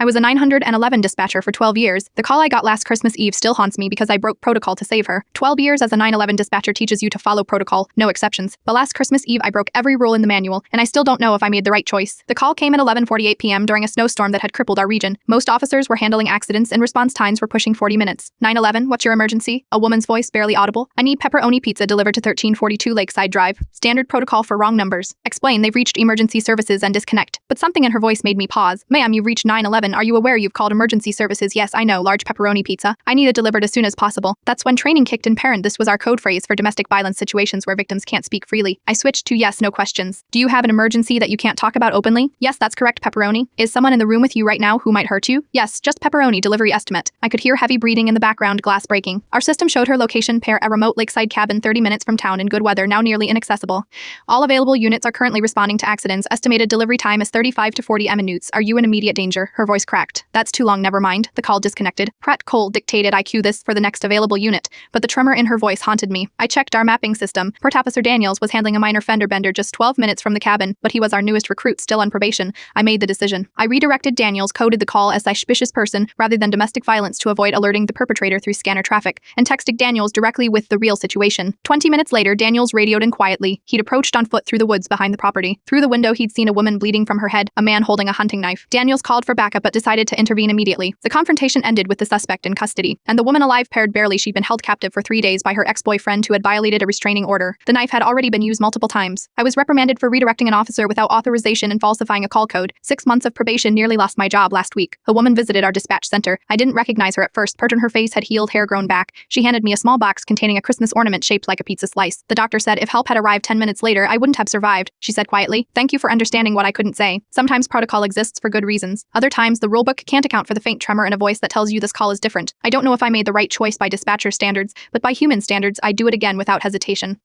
I was a 911 dispatcher for 12 years. The call I got last Christmas Eve still haunts me because I broke protocol to save her. 12 years as a 911 dispatcher teaches you to follow protocol, no exceptions. But last Christmas Eve I broke every rule in the manual, and I still don't know if I made the right choice. The call came at 11:48 p.m. during a snowstorm that had crippled our region. Most officers were handling accidents and response times were pushing 40 minutes. 911, what's your emergency? A woman's voice, barely audible. I need pepperoni pizza delivered to 1342 Lakeside Drive. Standard protocol for wrong numbers. Explain, they've reached emergency services and disconnect. But something in her voice made me pause. Ma'am, you've reached 911. Are you aware you've called emergency services? Yes, I know. Large pepperoni pizza. I need it delivered as soon as possible. That's when training kicked in. Parent, this was our code phrase for domestic violence situations where victims can't speak freely. I switched to yes, no questions. Do you have an emergency that you can't talk about openly? Yes, that's correct, pepperoni. Is someone in the room with you right now who might hurt you? Yes, just pepperoni delivery estimate. I could hear heavy breathing in the background, glass breaking. Our system showed her location, pair a remote lakeside cabin 30 minutes from town in good weather, now nearly inaccessible. All available units are currently responding to accidents. Estimated delivery time is 35 to 40 minutes. Are you in immediate danger? Her voice cracked. That's too long, never mind. The call disconnected. Pratt Cole dictated I queue this for the next available unit, but the tremor in her voice haunted me. I checked our mapping system. Port Officer Daniels was handling a minor fender bender just 12 minutes from the cabin, but he was our newest recruit still on probation. I made the decision. I redirected Daniels, coded the call as suspicious person rather than domestic violence to avoid alerting the perpetrator through scanner traffic, and texted Daniels directly with the real situation. 20 minutes later, Daniels radioed in quietly. He'd approached on foot through the woods behind the property. Through the window, he'd seen a woman bleeding from her head, a man holding a hunting knife. Daniels called for backup but decided to intervene immediately. The confrontation ended with the suspect in custody, and the woman alive paired barely. She'd been held captive for 3 days by her ex-boyfriend who had violated a restraining order. The knife had already been used multiple times. I was reprimanded for redirecting an officer without authorization and falsifying a call code. 6 months of probation. Nearly lost my job last week. A woman visited our dispatch center. I didn't recognize her at first. Part on her face had healed, hair grown back. She handed me a small box containing a Christmas ornament shaped like a pizza slice. The doctor said if help had arrived 10 minutes later, I wouldn't have survived. She said quietly, "Thank you for understanding what I couldn't say. Sometimes protocol exists for good reasons. Other times, the rulebook can't account for the faint tremor in a voice that tells you this call is different. I don't know if I made the right choice by dispatcher standards, but by human standards, I'd do it again without hesitation."